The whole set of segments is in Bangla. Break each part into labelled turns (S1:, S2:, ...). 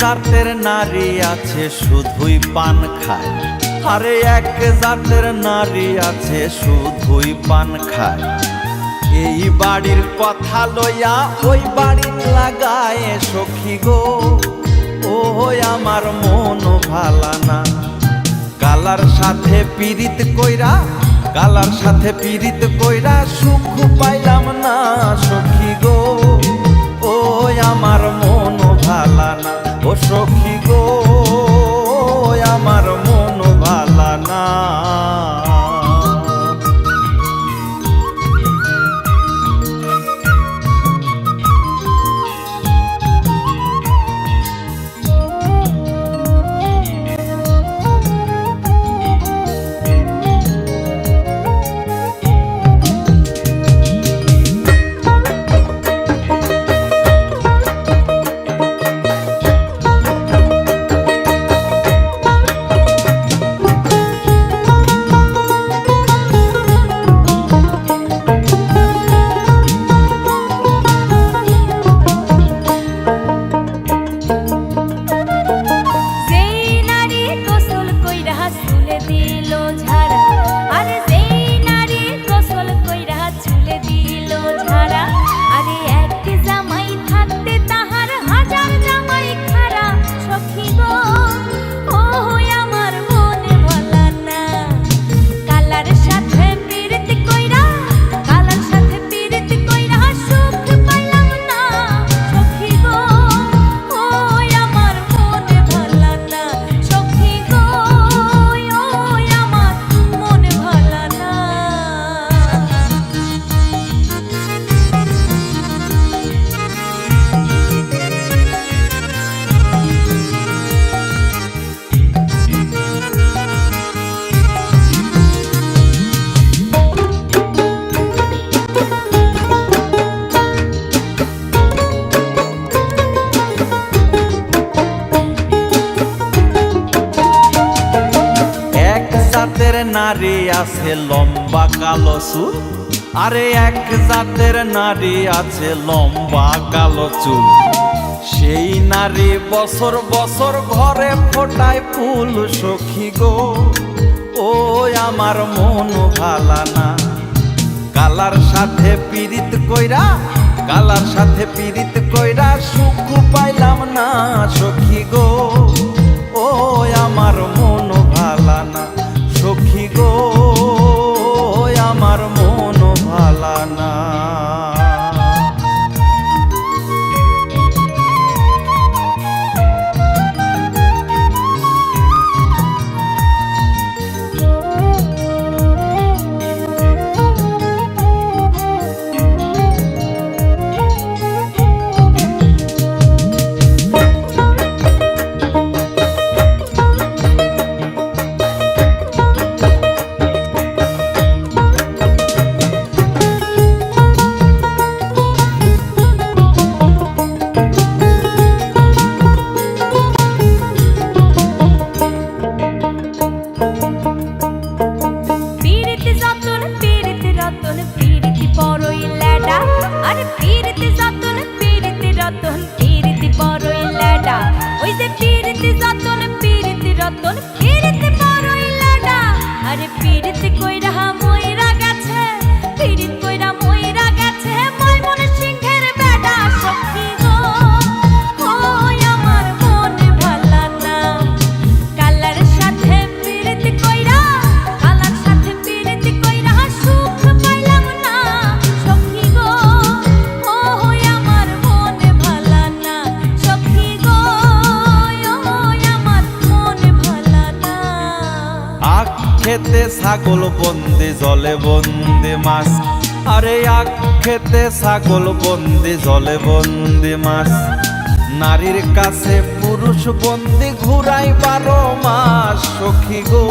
S1: জাতের নারী আছে শুধুই পান খায়, আরে এক জাতের নারী আছে শুধুই পান খায়। এই বাড়ির কথা লইয়া ওই বাড়ি লাগায় সখী গো, ও আমার মন ভালা না। কালার সাথে পীড়িত কইরা, কালার সাথে পীড়িত কইরা সুখ পাইলাম না সখী গো, ও আমার মন ভালা না। ও সখী গো, আমার মন ভালা না। নারী আছে লম্বা কালো চুল, আরে এক জাতের নারী আছে লম্বা কালো চুল। সেই নারী বছর বছর ঘরে ফোটায় ফুল সখী গো, ও আমার মন ভালা না। কালার সাথে পীড়িত কইরা, কালার সাথে পীড়িত কইরা সুখ পাইলাম না সখী গো, ও আমার মন ভালা না সখী গো, আমার মন ভালা না। খেতে ছাগল বন্দি জলে বন্দি মাছ, আরে আখ খেতে ছাগল বন্দি জলে বন্দি মাছ। নারীর কাছে পুরুষ বন্দি ঘুরাই 12 মাস সখী গো,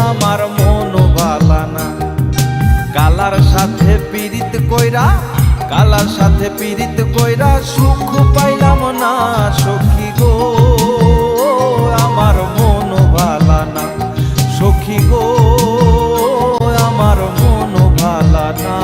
S1: আমার মন ভালা না। কালার সাথে পীড়িত কইরা, কালার সাথে পীড়িত কইরা সুখ পাইলাম না সখী গো, আমার মন ভালা না সখী গো, আমার মন ভালা না।